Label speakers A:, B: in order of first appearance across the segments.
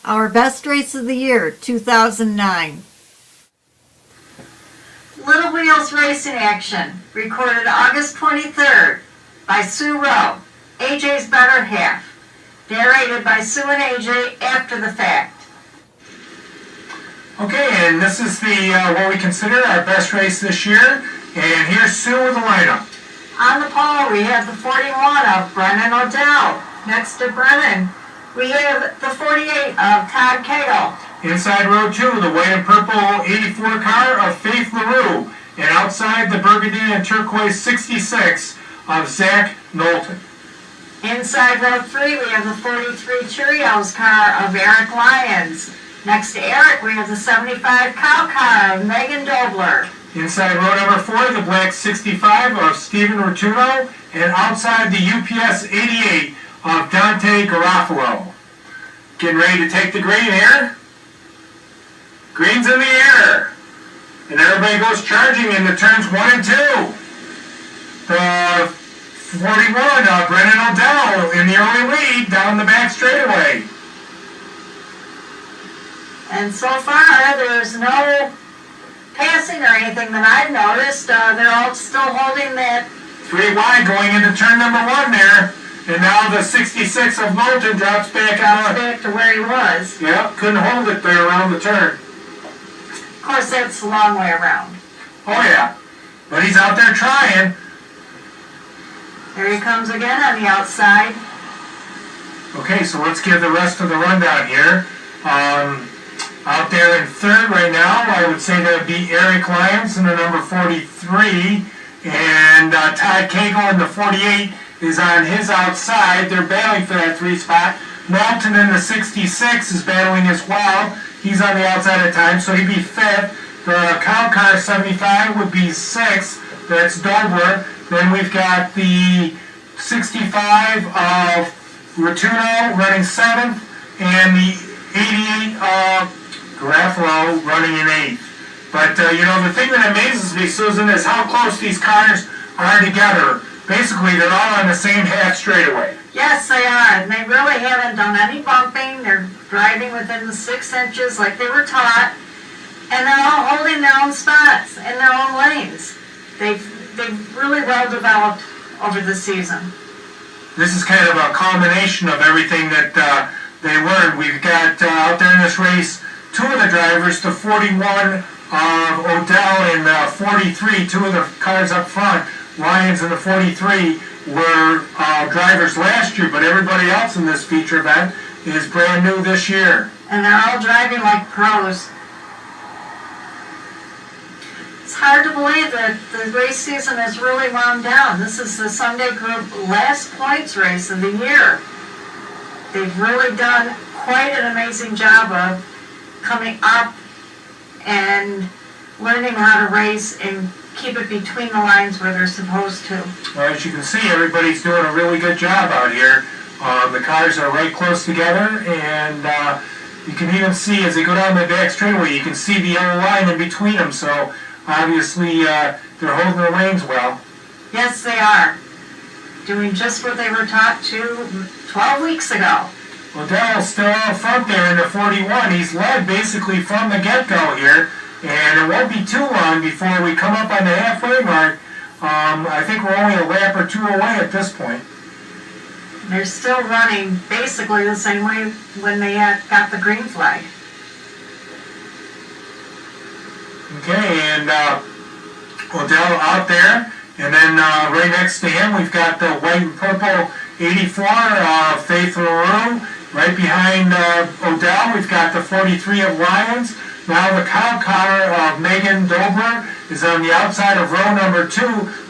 A: Our best race of the year, 2009. Little Wheels Racing Action, recorded August 23rd by Sue Rowe, AJ's better half. Narrated by Sue and AJ after the fact.
B: Okay, and this is the what we consider our best race this year. And here's Sue with the lineup.
A: On the pole, we have the 41 of Brennan Odell. Next to Brennan, we have the 48 of Todd Cagle.
B: Inside row 2, the white and purple 84 car of Faith LaRue. And outside, the burgundy and turquoise 66 of Zach Knowlton.
A: Inside row 3, we have the 43 Cheerios car of Eric Lyons. Next to Eric, we have the 75 Cow car of Megan Dobler.
B: Inside row number 4, the black 65 of Stephen Rotuno. And outside, the UPS 88 of Dante Garofalo. Getting ready to take the green here. Green's in the air. And everybody goes charging into turns 1 and 2. The 41 of Brennan Odell in the early lead down the back straightaway.
A: And so far, there's no passing or anything that I've noticed. They're all still holding that
B: 3 wide going into turn number 1 there. And now the 66 of Moulton drops back on.
A: back to where he was.
B: Yep, couldn't hold it there around the turn.
A: Of course, that's a long way around.
B: Oh yeah, but he's out there trying.
A: There he comes again on the outside.
B: Okay, so let's give the rest of the rundown here. Out there in third right now, I would say that would be Eric Lyons in the number 43. And Todd Cagle in the 48 is on his outside. They're battling for that 3 spot. Knowlton in the 66 is battling as well. He's on the outside at times, so he'd be 5th. The Cow car 75 would be 6th. That's Dobler. Then we've got the 65 of Rotuno running 7th, and the 88 of Garofalo running in 8th. But, the thing that amazes me, Susan, is how close these cars are together. Basically, they're all on the same half straightaway.
A: Yes, they are. And they really haven't done any bumping. They're driving within the 6 inches like they were taught. And they're all holding their own spots in their own lanes. They've really well developed over the season.
B: This is kind of a culmination of everything that they learned. We've got out there in this race 2 of the drivers, the 41 of Odell and 43, 2 of the cars up front. Lyons and the 43 were drivers last year, but everybody else in this feature event is brand new this year.
A: And they're all driving like pros. It's hard to believe that the race season has really wound down. This is the Sunday Group last points race of the year. They've really done quite an amazing job of coming up and learning how to race and keep it between the lines where they're supposed to.
B: Well, as you can see, everybody's doing a really good job out here. The cars are right close together, and you can even see as they go down the back straightaway, you can see the yellow line in between them. So obviously, they're holding their lanes well.
A: Yes, they are. Doing just what they were taught to 12 weeks ago.
B: Odell's still out front there in the 41. He's led basically from the get-go here. And it won't be too long before we come up on the halfway mark. I think we're only a lap or 2 away at this point.
A: They're still running basically the same way when they got the green flag.
B: Okay, and Odell out there. And then right next to him, we've got the white and purple 84 Faith LaRue. Right behind Odell, we've got the 43 of Lyons. Now the Cow car of Megan Dobler is on the outside of row number 2.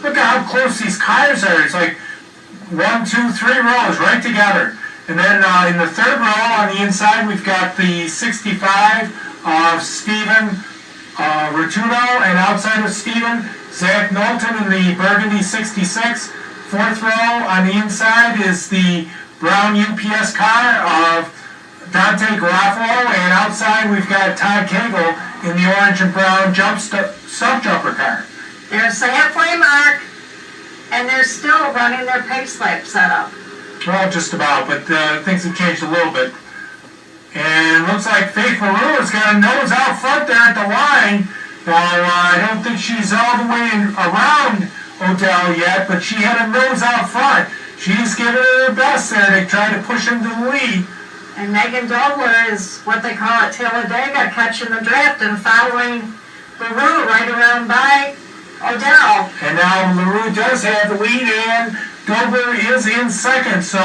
B: Look at how close these cars are. It's like 1, 2, 3 rows right together. And then in the 3rd row on the inside, we've got the 65 of Stephen Rotuno, and outside of Stephen, Zach Knowlton in the burgundy 66. 4th row on the inside is the brown UPS car of Dante Garofalo, and outside we've got Todd Cagle in the orange and brown sub-jumper car.
A: There's the halfway mark, and they're still running their pace lap setup.
B: Well, just about, but things have changed a little bit. And looks like Faith LaRue has got a nose out front there at the line. Now, I don't think she's all the way around Odell yet, but she had a nose out front. She's giving it her best there to try to push him to the lead.
A: And Megan Dobler is what they call it Talladega, catching the drift and following LaRue right around by Odell.
B: And now LaRue does have the lead, and Dobler is in second, so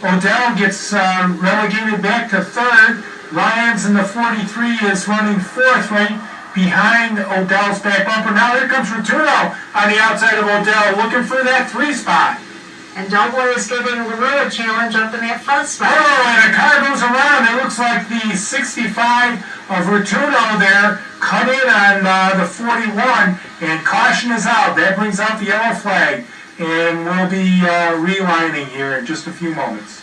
B: Odell gets relegated back to third. Lyons in the 43 is running fourth right behind Odell's back bumper. Now here comes Rotuno on the outside of Odell looking for that 3 spot.
A: And Dobler is giving LaRue a challenge up in that front spot.
B: Oh, and a car goes around. It looks like the 65 of Rotuno there cut in on the 41, and caution is out. That brings out the yellow flag, and we'll be relining here in just a few moments.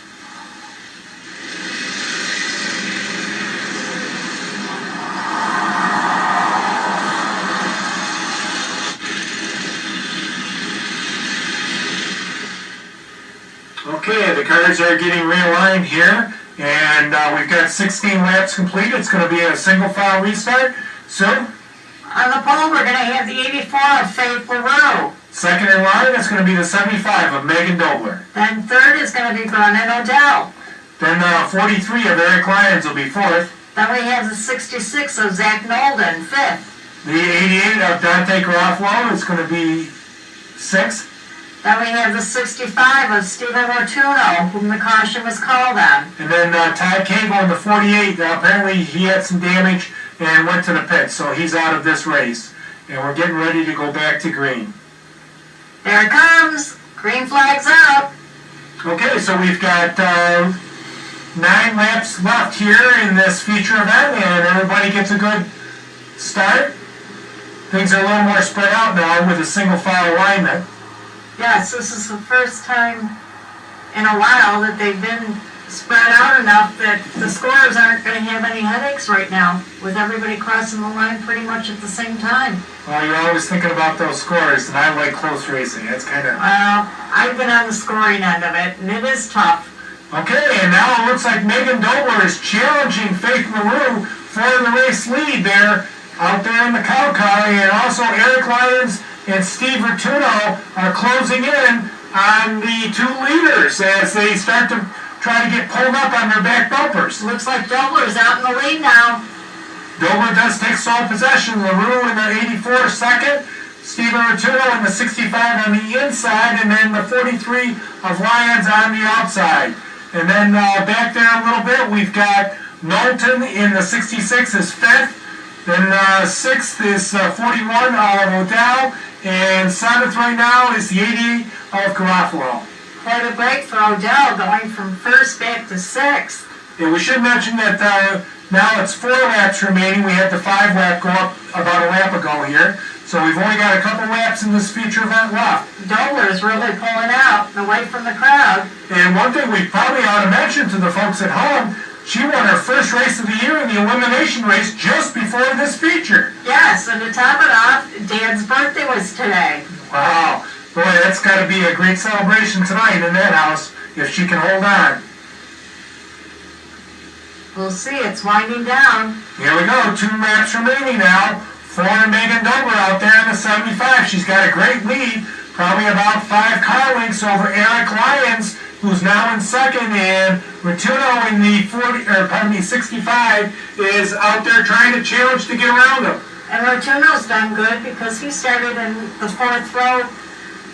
B: Okay, the cars are getting realigned here, and we've got 16 laps complete. It's going to be a single file restart. So,
A: on the pole, we're going to have the 84 of Faith LaRue.
B: Second in line, it's going to be the 75 of Megan Dobler.
A: Then third is going to be Brennan Odell.
B: Then 43 of Eric Lyons will be fourth.
A: Then we have the 66 of Zach Nolden, fifth.
B: The 88 of Dante Garofalo is going to be sixth.
A: Then we have the 65 of Stephen Rotuno, whom the caution was called on.
B: And then Todd Cagle in the 48. Apparently he had some damage and went to the pits, so he's out of this race. And we're getting ready to go back to green.
A: There it comes. Green flag's out.
B: Okay, so we've got 9 laps left here in this feature event, and everybody gets a good start. Things are a little more spread out now with a single file alignment.
A: Yes, this is the first time in a while that they've been spread out enough that the scorers aren't going to have any headaches right now, with everybody crossing the line pretty much at the same time.
B: Well, you're always thinking about those scores, and I like close racing. It's kind of...
A: Well, I've been on the scoring end of it, and it is tough.
B: Okay, and now it looks like Megan Dobler is challenging Faith LaRue for the race lead there, out there in the cow car, and also Eric Lyons and Steve Rotuno are closing in on the 2 leaders as they start to try to get pulled up on their back bumpers.
A: Looks like Dobler's out in the lead now.
B: Dobler does take sole possession. LaRue in the 84 second. Stephen Rotuno in the 65 on the inside, and then the 43 of Lyons on the outside. And then back there a little bit, we've got Knowlton in the 66 is 5th. Then 6th is 41 of Odell. And 7th right now is the 88 of Garofalo.
A: Quite a break for Odell, going from 1st back to 6th.
B: Yeah, we should mention that now it's 4 laps remaining. We had the 5 lap go up about a lap ago here. So we've only got a couple laps in this feature event left.
A: Dobler's really pulling out away from the crowd.
B: And one thing we probably ought to mention to the folks at home, she won her first race of the year in the elimination race just before this feature.
A: Yes, and to top it off, Dad's birthday was today.
B: Wow. Boy, that's got to be a great celebration tonight in that house if she can hold on.
A: We'll see. It's winding down.
B: Here we go. 2 laps remaining now for Megan Dobler out there in the 75. She's got a great lead, probably about 5 car lengths over Eric Lyons, who's now in second, and Rotuno in the 65 is out there trying to challenge to get around him.
A: And Rotuno's done good because he started in the 4th row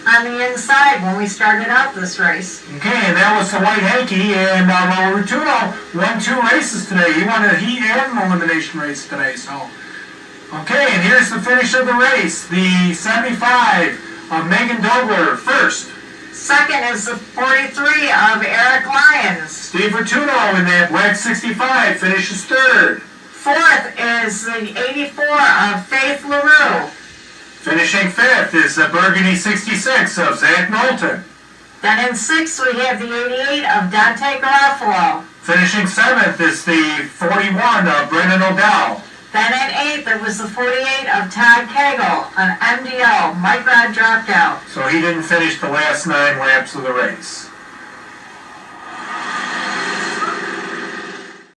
A: on the inside when we started out this race.
B: Okay, and that was the white hanky, and Rotuno won 2 races today. He won a heat and an elimination race today, so. Okay, and here's the finish of the race. The 75 of Megan Dobler first.
A: Second is the 43 of Eric Lyons.
B: Steve Rotuno in that black 65 finishes third.
A: 4th is the 84 of Faith LaRue.
B: Finishing 5th is the burgundy 66 of Zach Knowlton.
A: Then in 6th we have the 88 of Dante Garofalo.
B: Finishing 7th is the 41 of Brennan Odell.
A: Then at 8th, it was the 48 of Todd Cagle, an MDO. Mike Rod dropped out.
B: So he didn't finish the last 9 laps of the race.